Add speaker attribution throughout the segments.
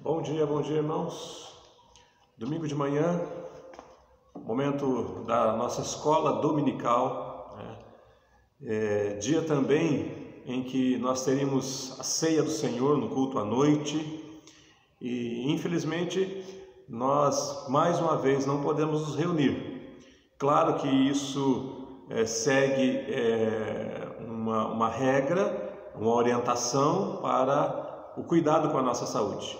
Speaker 1: Bom dia, irmãos. Domingo de manhã, momento da nossa escola dominical, dia também em que nós teríamos a ceia do Senhor no culto à noite e, infelizmente, nós mais uma vez não podemos nos reunir. Claro que isso segue uma regra, uma orientação para o cuidado com a nossa saúde.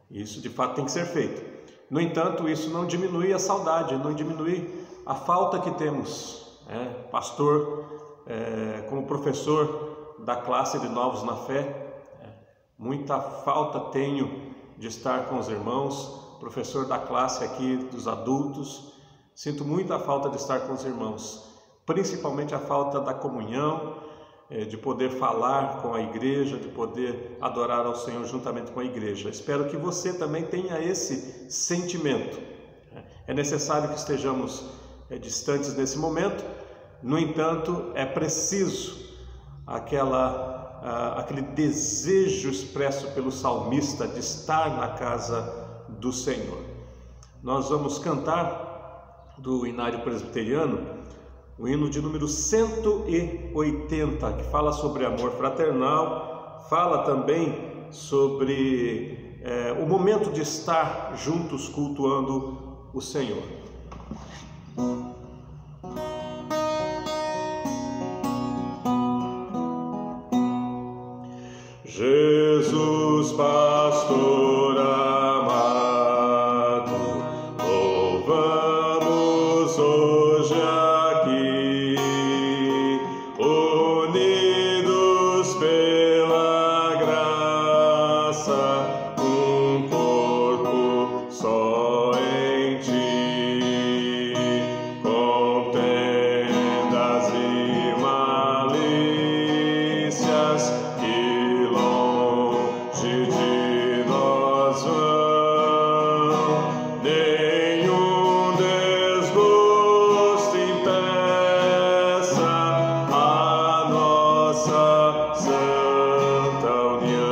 Speaker 1: Isso de fato tem que ser feito. No entanto, isso não diminui a saudade, não diminui a falta que temos. Pastor, como professor da classe de Novos na Fé, muita falta tenho de estar com os irmãos. Professor da classe aqui dos adultos, sinto muita falta de estar com os irmãos, principalmente a falta da comunhão, de poder falar com a igreja, de poder adorar ao Senhor juntamente com a igreja. Espero que você também tenha esse sentimento. É necessário que estejamos distantes nesse momento, no entanto, é preciso aquele desejo expresso pelo salmista de estar na casa do Senhor. Nós vamos cantar do Inário Presbiteriano o hino de número 180, que fala sobre amor fraternal, fala também sobre o momento de estar juntos cultuando o Senhor. Jesus, pastor amado, louvamos hoje unidos pela graça, um corpo só em ti, contendas e malícias que longe de nós vão, nenhum desgosto impeça a nossa santa união.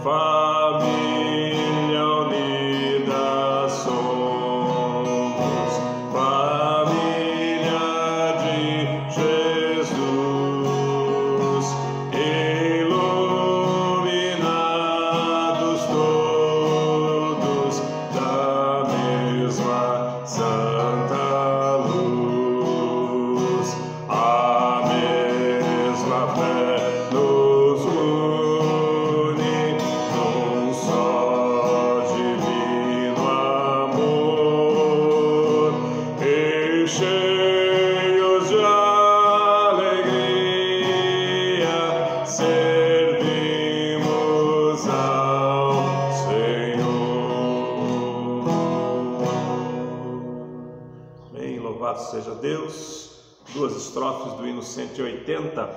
Speaker 1: Família unida somos, família de Jesus, iluminados todos da mesma santa luz. A mesma fé nos une num só divino amor, e cheios de alegria servimos ao Senhor. Bem, louvado seja Deus. Duas estrofes do hino 180,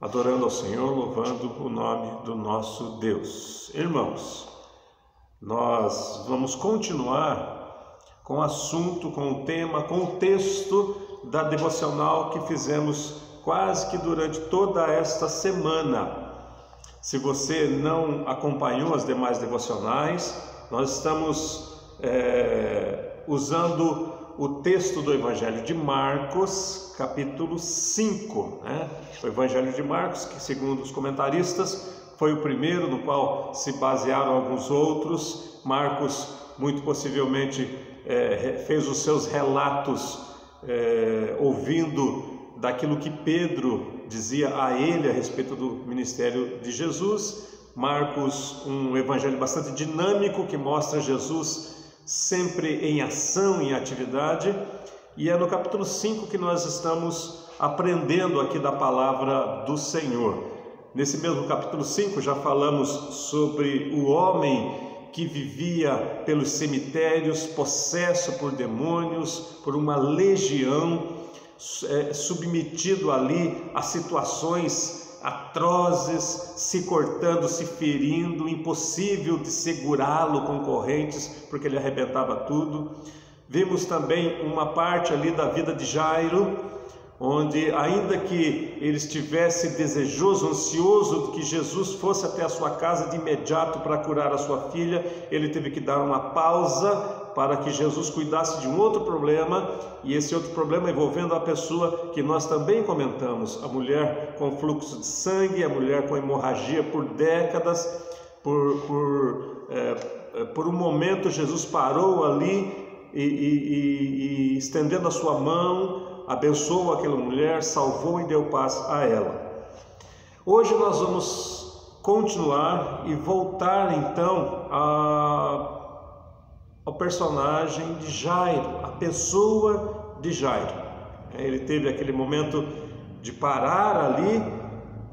Speaker 1: adorando ao Senhor, louvando o nome do nosso Deus. Irmãos, nós vamos continuar com o assunto, com o tema, com o texto da devocional que fizemos quase que durante toda esta semana. Se você não acompanhou as demais devocionais, nós estamos usando o texto do Evangelho de Marcos, capítulo 5, O Evangelho de Marcos, que segundo os comentaristas, foi o primeiro no qual se basearam alguns outros. Marcos, muito possivelmente, fez os seus relatos ouvindo daquilo que Pedro dizia a ele a respeito do ministério de Jesus. Marcos, um evangelho bastante dinâmico que mostra Jesus sempre em ação, em atividade, e é no capítulo 5 que nós estamos aprendendo aqui da palavra do Senhor. Nesse mesmo capítulo 5 já falamos sobre o homem que vivia pelos cemitérios, possesso por demônios, por uma legião, submetido ali a situações atrozes, se cortando, se ferindo, impossível de segurá-lo com correntes, porque ele arrebentava tudo. Vimos também uma parte ali da vida de Jairo, onde, ainda que ele estivesse desejoso, ansioso de que Jesus fosse até a sua casa de imediato para curar a sua filha, ele teve que dar uma pausa para que Jesus cuidasse de um outro problema, e esse outro problema envolvendo a pessoa que nós também comentamos, a mulher com fluxo de sangue, a mulher com hemorragia por décadas. Por um momento Jesus parou ali e estendendo a sua mão, abençoou aquela mulher, salvou e deu paz a ela. Hoje nós vamos continuar e voltar então ao personagem de Jairo, a pessoa de Jairo. Ele teve aquele momento de parar ali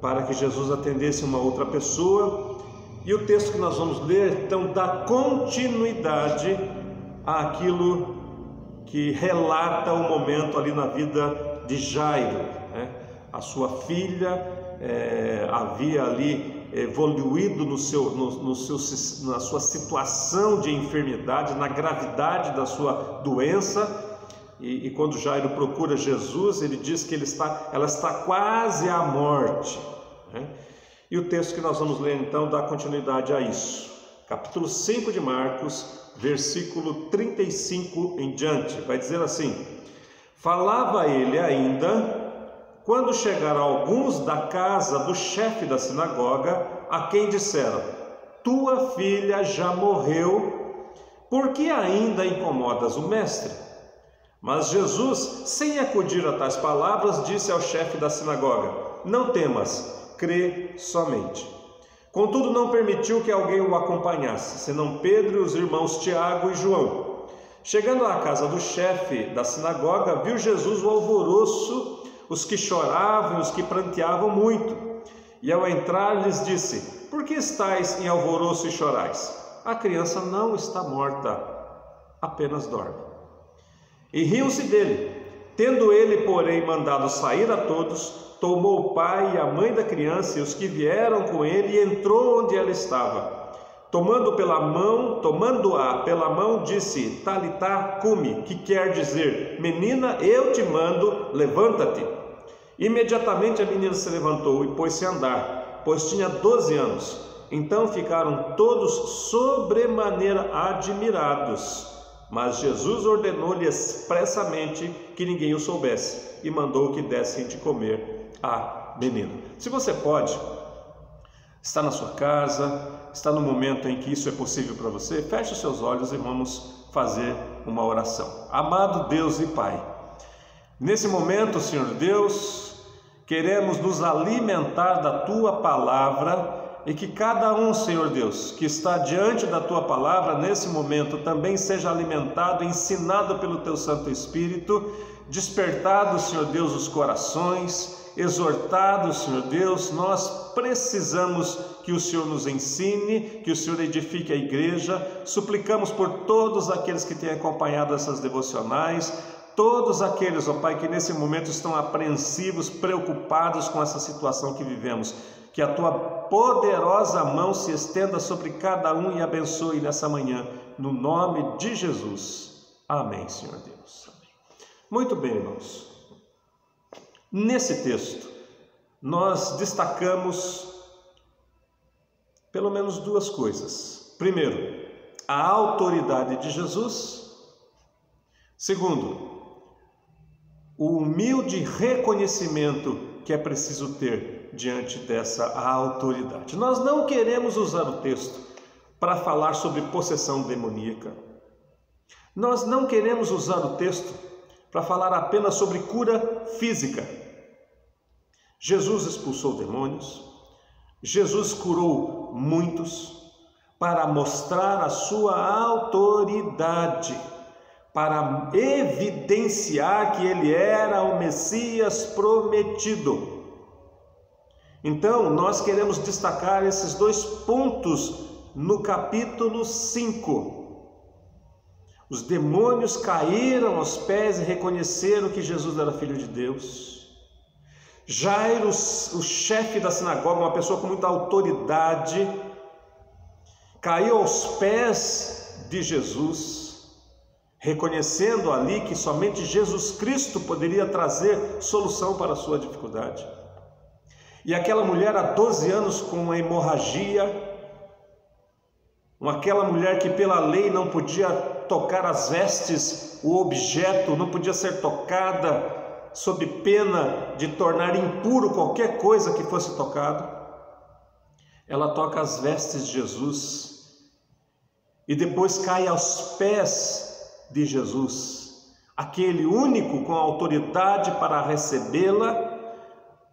Speaker 1: para que Jesus atendesse uma outra pessoa, e o texto que nós vamos ler então dá continuidade àquilo que relata o momento ali na vida de Jairo, A sua filha havia ali evoluído na sua situação de enfermidade, na gravidade da sua doença, e quando Jairo procura Jesus, ele diz que ela está quase à morte, E o texto que nós vamos ler então dá continuidade a isso. Capítulo 5 de Marcos, versículo 35 em diante, vai dizer assim: falava ele ainda, quando chegaram alguns da casa do chefe da sinagoga, a quem disseram: tua filha já morreu, por que ainda incomodas o mestre? Mas Jesus, sem acudir a tais palavras, disse ao chefe da sinagoga: não temas, crê somente. Contudo, não permitiu que alguém o acompanhasse, senão Pedro e os irmãos Tiago e João. Chegando à casa do chefe da sinagoga, viu Jesus o alvoroço, os que choravam e os que pranteavam muito. E ao entrar lhes disse: por que estáis em alvoroço e chorais? A criança não está morta, apenas dorme. E riam-se dele. Tendo ele, porém, mandado sair a todos, tomou o pai e a mãe da criança e os que vieram com ele, e entrou onde ela estava. Tomando-a pela mão, disse: Talitá cumi, que quer dizer: menina, eu te mando, levanta-te. Imediatamente a menina se levantou e pôs-se a andar, pois tinha 12 anos. Então ficaram todos sobremaneira admirados. Mas Jesus ordenou-lhe expressamente que ninguém o soubesse, e mandou que dessem de comer à menina. Se você pode, está na sua casa, está no momento em que isso é possível para você, feche os seus olhos e vamos fazer uma oração. Amado Deus e Pai, nesse momento, Senhor Deus, queremos nos alimentar da Tua Palavra, e que cada um, Senhor Deus, que está diante da Tua Palavra nesse momento também seja alimentado, ensinado pelo Teu Santo Espírito, despertado, Senhor Deus, os corações, exortado, Senhor Deus. Nós precisamos que o Senhor nos ensine, que o Senhor edifique a igreja. Suplicamos por todos aqueles que têm acompanhado essas devocionais, todos aqueles, ó Pai, que nesse momento estão apreensivos, preocupados com essa situação que vivemos. Que a Tua poderosa mão se estenda sobre cada um e abençoe nessa manhã, no nome de Jesus. Amém, Senhor Deus. Amém. Muito bem, irmãos. Nesse texto, nós destacamos pelo menos duas coisas. Primeiro, a autoridade de Jesus. Segundo, o humilde reconhecimento que é preciso ter diante dessa autoridade. Nós não queremos usar o texto para falar sobre possessão demoníaca. Nós não queremos usar o texto para falar apenas sobre cura física. Jesus expulsou demônios, Jesus curou muitos para mostrar a sua autoridade, para evidenciar que ele era o Messias prometido. Então, nós queremos destacar esses dois pontos no capítulo 5. Os demônios caíram aos pés e reconheceram que Jesus era Filho de Deus. Jairo, o chefe da sinagoga, uma pessoa com muita autoridade, caiu aos pés de Jesus, reconhecendo ali que somente Jesus Cristo poderia trazer solução para a sua dificuldade. E aquela mulher há 12 anos com uma hemorragia, aquela mulher que pela lei não podia tocar as vestes, o objeto não podia ser tocada, sob pena de tornar impuro qualquer coisa que fosse tocado, ela toca as vestes de Jesus e depois cai aos pés de Jesus, aquele único com autoridade para recebê-la,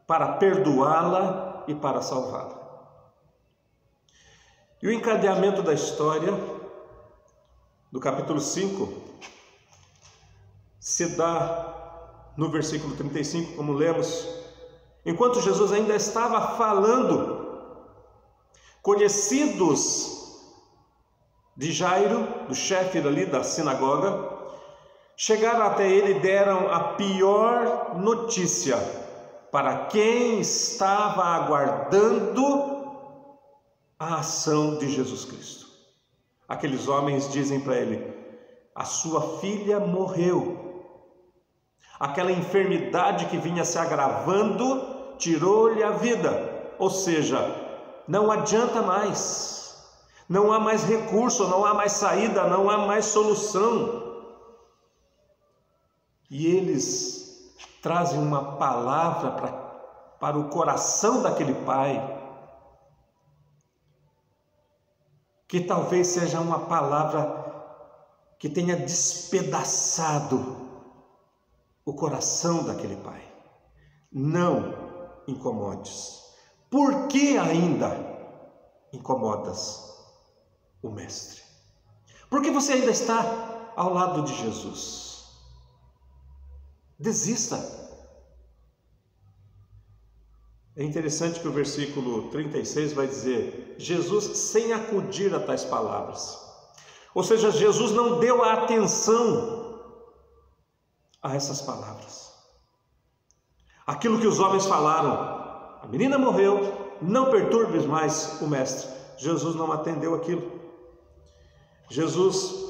Speaker 1: para perdoá-la e para salvá-la. E o encadeamento da história, do capítulo 5, se dá no versículo 35, como lemos, enquanto Jesus ainda estava falando, conhecidos de Jairo, do chefe ali da sinagoga, chegaram até ele e deram a pior notícia para quem estava aguardando a ação de Jesus Cristo. Aqueles homens dizem para ele: a sua filha morreu. Aquela enfermidade que vinha se agravando tirou-lhe a vida. Ou seja, não adianta mais. Não há mais recurso, não há mais saída, não há mais solução. E eles trazem uma palavra para o coração daquele pai, que talvez seja uma palavra que tenha despedaçado o coração daquele pai. Não incomodes. Por que ainda incomodas o mestre? Porque você ainda está ao lado de Jesus. Desista. É interessante que o versículo 36 vai dizer: Jesus sem acudir a tais palavras. Ou seja, Jesus não deu a atenção a essas palavras. Aquilo que os homens falaram: a menina morreu, não perturbes mais o mestre. Jesus não atendeu aquilo. Jesus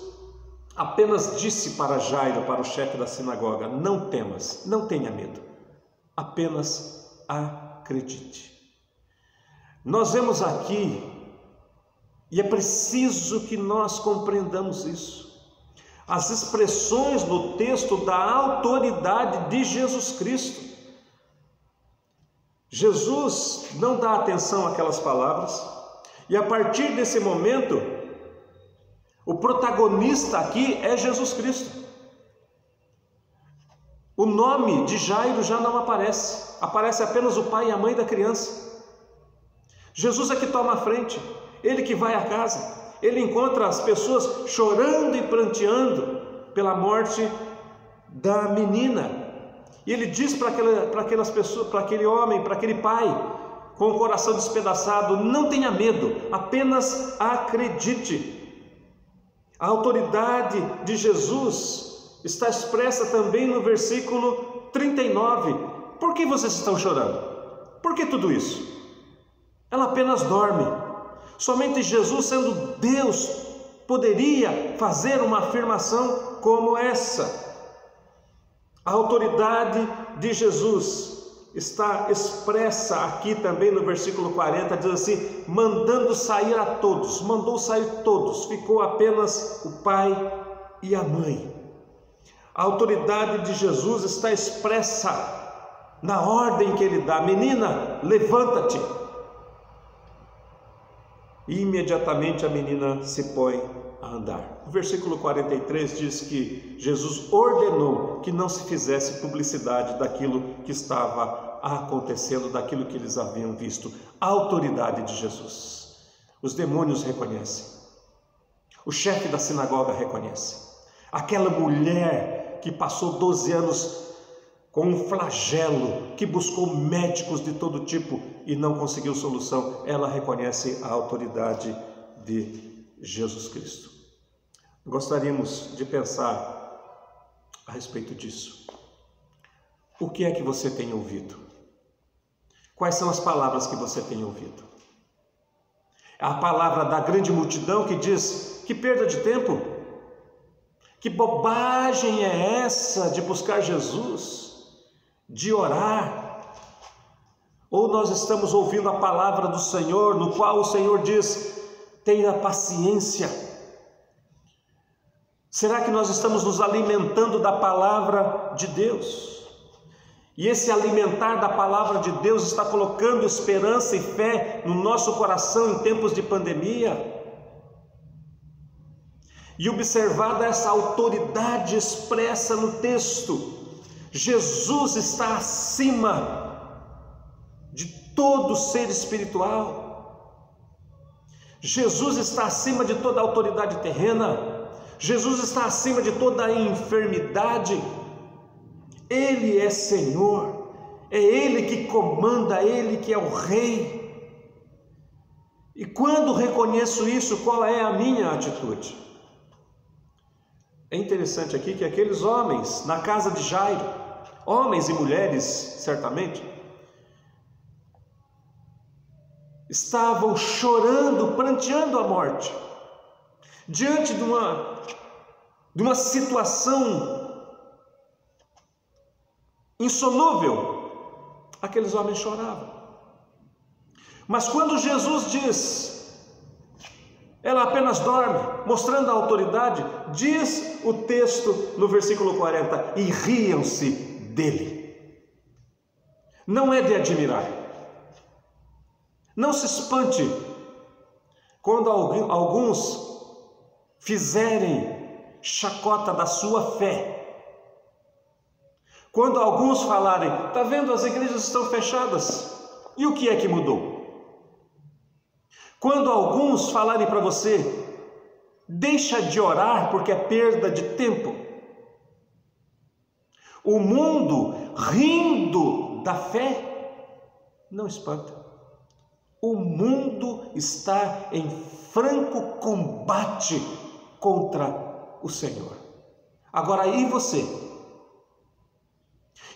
Speaker 1: apenas disse para Jairo, para o chefe da sinagoga: não temas, não tenha medo, apenas acredite. Nós vemos aqui, e é preciso que nós compreendamos isso, as expressões no texto da autoridade de Jesus Cristo. Jesus não dá atenção àquelas palavras, e a partir desse momento, o protagonista aqui é Jesus Cristo. O nome de Jairo já não aparece, aparece apenas o pai e a mãe da criança. Jesus é que toma a frente, ele que vai à casa. Ele encontra as pessoas chorando e pranteando pela morte da menina. E ele diz para aquelas pessoas, para aquele homem, para aquele pai, com o coração despedaçado: não tenha medo, apenas acredite. A autoridade de Jesus está expressa também no versículo 39. Por que vocês estão chorando? Por que tudo isso? Ela apenas dorme. Somente Jesus, sendo Deus, poderia fazer uma afirmação como essa. A autoridade de Jesus está expressa aqui também no versículo 40, diz assim: mandando sair a todos, mandou sair todos, ficou apenas o pai e a mãe. A autoridade de Jesus está expressa na ordem que ele dá: menina, levanta-te. E imediatamente a menina se põe a andar. O versículo 43 diz que Jesus ordenou que não se fizesse publicidade daquilo que estava acontecendo, daquilo que eles haviam visto. A autoridade de Jesus. Os demônios reconhecem. O chefe da sinagoga reconhece. Aquela mulher que passou 12 anos com um flagelo, que buscou médicos de todo tipo e não conseguiu solução, ela reconhece a autoridade de Jesus Cristo. Gostaríamos de pensar a respeito disso. O que é que você tem ouvido? Quais são as palavras que você tem ouvido? A palavra da grande multidão que diz: que perda de tempo, Que bobagem é essa de buscar Jesus, de orar? Ou nós estamos ouvindo a palavra do Senhor, no qual o Senhor diz: tenha paciência. Será que nós estamos nos alimentando da palavra de Deus? E esse alimentar da palavra de Deus está colocando esperança e fé no nosso coração em tempos de pandemia? E observada essa autoridade expressa no texto, Jesus está acima de todo ser espiritual. Jesus está acima de toda autoridade terrena. Jesus está acima de toda enfermidade. Ele é Senhor, é Ele que comanda, é Ele que é o Rei. E quando reconheço isso, qual é a minha atitude? É interessante aqui que aqueles homens na casa de Jairo, homens e mulheres certamente, estavam chorando, pranteando a morte, diante de uma situação insolúvel. Aqueles homens choravam. Mas quando Jesus diz: ela apenas dorme, mostrando a autoridade, diz o texto no versículo 40, e riam-se dele. Não é de admirar. Não se espante quando alguns fizerem chacota da sua fé. Quando alguns falarem: está vendo, as igrejas estão fechadas, e o que é que mudou? Quando alguns falarem para você: deixa de orar porque é perda de tempo. O mundo rindo da fé, não espanta. O mundo está em franco combate contra o Senhor. Agora, e você?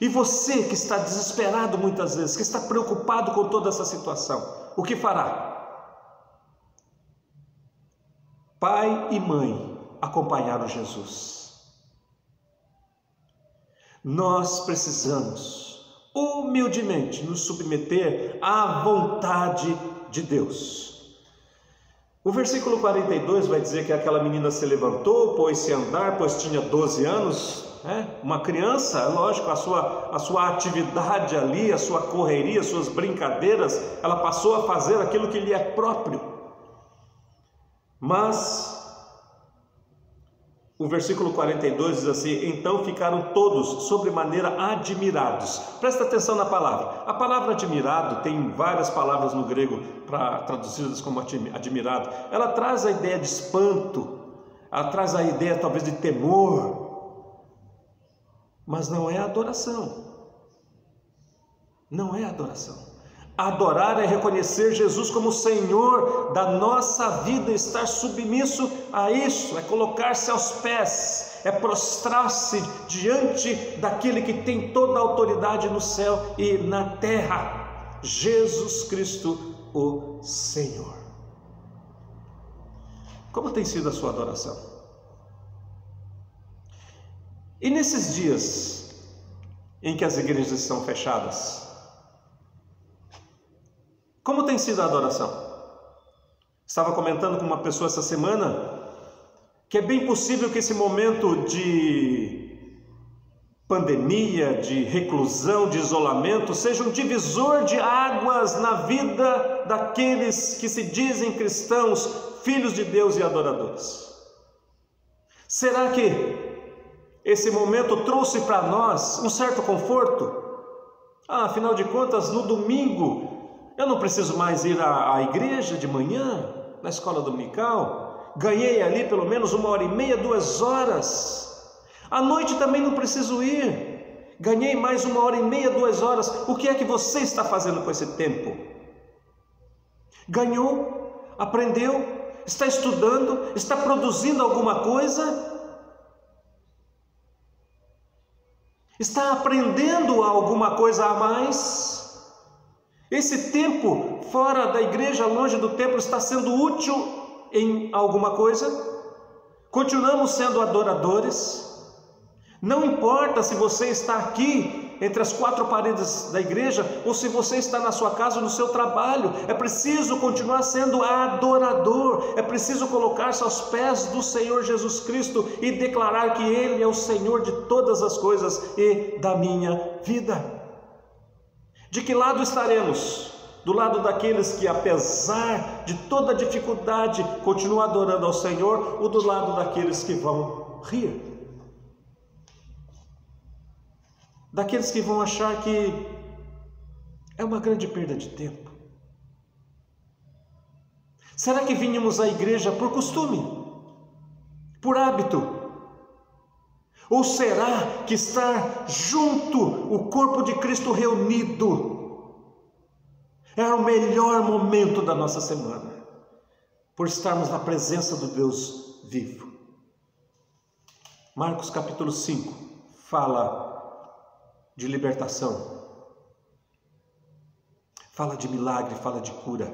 Speaker 1: E você que está desesperado muitas vezes, que está preocupado com toda essa situação, o que fará? Pai e mãe acompanharam Jesus. Nós precisamos humildemente nos submeter à vontade de Deus. O versículo 42 vai dizer que aquela menina se levantou, pôs-se a andar, pois tinha 12 anos, uma criança, lógico, a sua atividade ali, a sua correria, as suas brincadeiras, ela passou a fazer aquilo que lhe é próprio. Mas o versículo 42 diz assim: então ficaram todos sobremaneira admirados. Presta atenção na palavra. A palavra admirado tem várias palavras no grego traduzidas como admirado. Ela traz a ideia de espanto, ela traz a ideia talvez de temor, mas não é adoração. Não é adoração. Adorar é reconhecer Jesus como Senhor da nossa vida, estar submisso a isso, é colocar-se aos pés, é prostrar-se diante daquele que tem toda a autoridade no céu e na terra, Jesus Cristo, o Senhor. Como tem sido a sua adoração? E nesses dias em que as igrejas estão fechadas, como tem sido a adoração? Estava comentando com uma pessoa essa semana que é bem possível que esse momento de pandemia, de reclusão, de isolamento, seja um divisor de águas na vida daqueles que se dizem cristãos, filhos de Deus e adoradores. Será que esse momento trouxe para nós um certo conforto? Afinal de contas, no domingo eu não preciso mais ir à igreja de manhã, na escola dominical. Ganhei ali pelo menos 1h30, 2 horas. À noite também não preciso ir. Ganhei mais 1h30, 2 horas. O que é que você está fazendo com esse tempo? Ganhou? Aprendeu? Está estudando? Está produzindo alguma coisa? Está aprendendo alguma coisa a mais? Esse tempo fora da igreja, longe do templo, está sendo útil em alguma coisa? Continuamos sendo adoradores. Não importa se você está aqui entre as quatro paredes da igreja ou se você está na sua casa ou no seu trabalho, é preciso continuar sendo adorador, é preciso colocar-se aos pés do Senhor Jesus Cristo e declarar que Ele é o Senhor de todas as coisas e da minha vida. De que lado estaremos? Do lado daqueles que, apesar de toda dificuldade, continuam adorando ao Senhor, ou do lado daqueles que vão rir? Daqueles que vão achar que é uma grande perda de tempo? Será que vínhamos à igreja por costume? Por hábito? Ou será que estar junto, o corpo de Cristo reunido, é o melhor momento da nossa semana, por estarmos na presença do Deus vivo? Marcos capítulo 5 fala de libertação, fala de milagre, fala de cura,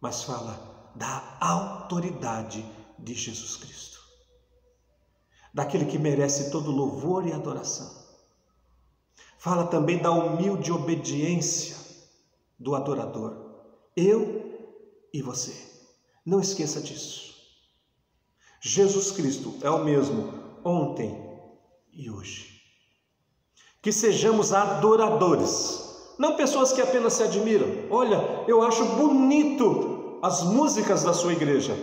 Speaker 1: mas fala da autoridade de Jesus Cristo, daquele que merece todo louvor e adoração. Fala também da humilde obediência do adorador, eu e você. Não esqueça disso. Jesus Cristo é o mesmo ontem e hoje. Que sejamos adoradores, não pessoas que apenas se admiram. Olha, eu acho bonito as músicas da sua igreja,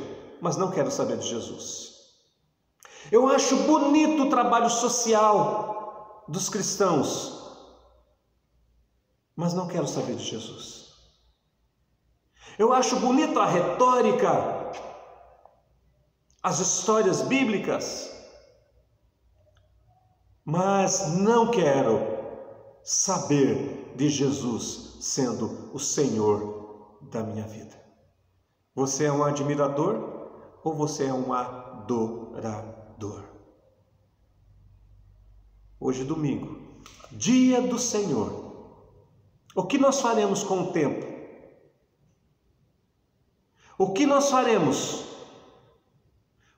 Speaker 1: mas não quero saber de Jesus. Eu acho bonito o trabalho social dos cristãos, mas não quero saber de Jesus. Eu acho bonito a retórica, as histórias bíblicas, mas não quero saber de Jesus sendo o Senhor da minha vida. Você é um admirador ou você é um adorador? Hoje, domingo, dia do Senhor. O que nós faremos com o tempo? O que nós faremos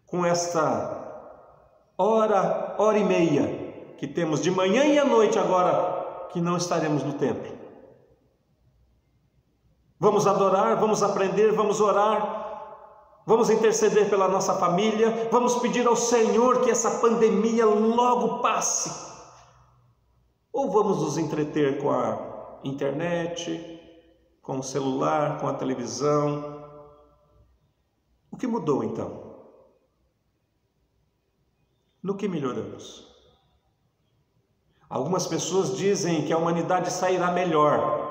Speaker 1: com esta hora e meia que temos de manhã e à noite agora que não estaremos no templo? Vamos adorar, vamos aprender, vamos orar, vamos interceder pela nossa família, vamos pedir ao Senhor que essa pandemia logo passe, ou vamos nos entreter com a internet, com o celular, com a televisão? O que mudou então? No que melhoramos? Algumas pessoas dizem que a humanidade sairá melhor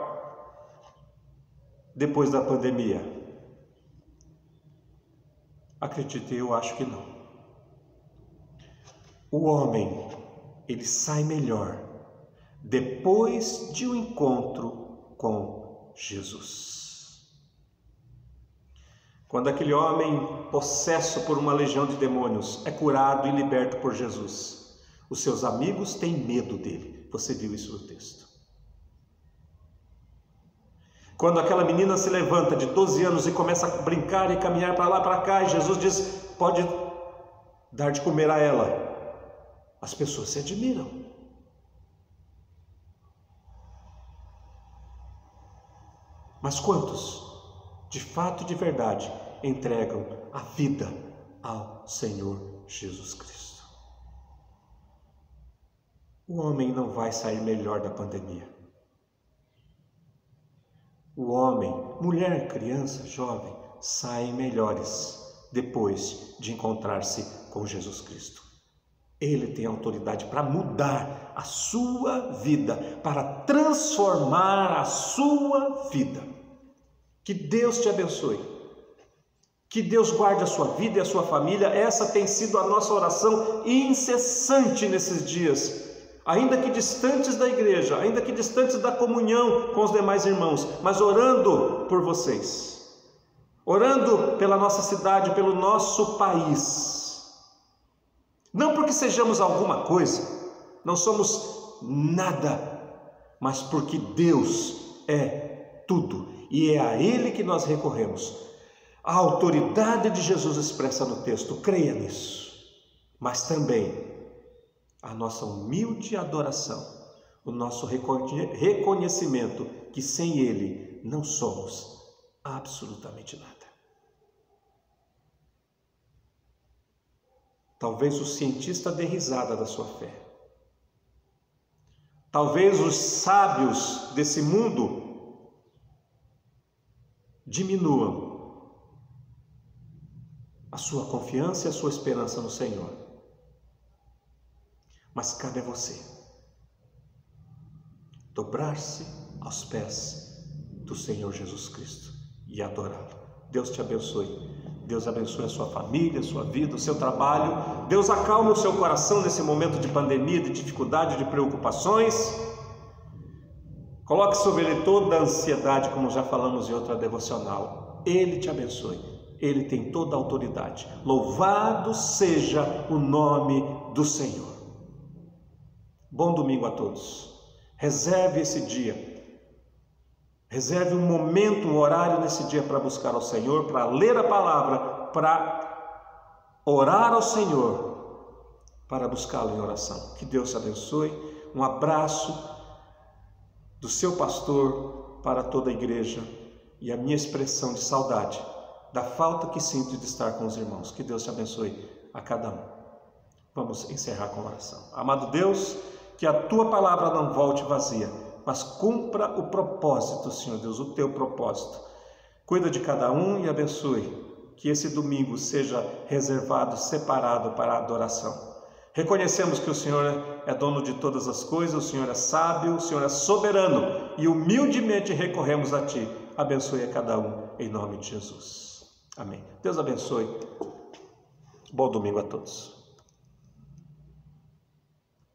Speaker 1: depois da pandemia. Acredite, eu acho que não. O homem, ele sai melhor depois de um encontro com Jesus. Quando aquele homem, possesso por uma legião de demônios, é curado e liberto por Jesus, os seus amigos têm medo dele. Você viu isso no texto. Quando aquela menina se levanta de 12 anos e começa a brincar e caminhar para lá, para cá, e Jesus diz, pode dar de comer a ela, as pessoas se admiram. Mas quantos, de fato e de verdade, entregam a vida ao Senhor Jesus Cristo? O homem não vai sair melhor da pandemia. O homem, mulher, criança, jovem, saem melhores depois de encontrar-se com Jesus Cristo. Ele tem autoridade para mudar a sua vida, para transformar a sua vida. Que Deus te abençoe. Que Deus guarde a sua vida e a sua família. Essa tem sido a nossa oração incessante nesses dias. Ainda que distantes da igreja, ainda que distantes da comunhão com os demais irmãos, mas orando por vocês, orando pela nossa cidade, pelo nosso país. Não porque sejamos alguma coisa, não somos nada, mas porque Deus é tudo, e é a Ele que nós recorremos. a autoridade de Jesus expressa no texto, creia nisso, mas também a nossa humilde adoração, o nosso reconhecimento que sem Ele não somos absolutamente nada. Talvez o cientista dê risada da sua fé. Talvez os sábios desse mundo diminuam a sua confiança e a sua esperança no Senhor. Mas cabe a você dobrar-se aos pés do Senhor Jesus Cristo e adorá-lo. Deus te abençoe. Deus abençoe a sua família, a sua vida, o seu trabalho. Deus acalme o seu coração nesse momento de pandemia, de dificuldade, de preocupações. Coloque sobre ele toda a ansiedade, como já falamos em outra devocional. Ele te abençoe. Ele tem toda a autoridade. Louvado seja o nome do Senhor. Bom domingo a todos. Reserve esse dia. Reserve um momento, um horário nesse dia para buscar ao Senhor, para ler a palavra, para orar ao Senhor, para buscá-lo em oração. Que Deus te abençoe. Um abraço do seu pastor para toda a igreja e a minha expressão de saudade da falta que sinto de estar com os irmãos. Que Deus te abençoe a cada um. Vamos encerrar com oração. Amado Deus, que a tua palavra não volte vazia, mas cumpra o propósito, Senhor Deus, o teu propósito. Cuida de cada um e abençoe. Que esse domingo seja reservado, separado para a adoração. Reconhecemos que o Senhor é dono de todas as coisas, o Senhor é sábio, o Senhor é soberano e humildemente recorremos a Ti. Abençoe a cada um, em nome de Jesus. Amém. Deus abençoe. Bom domingo a todos.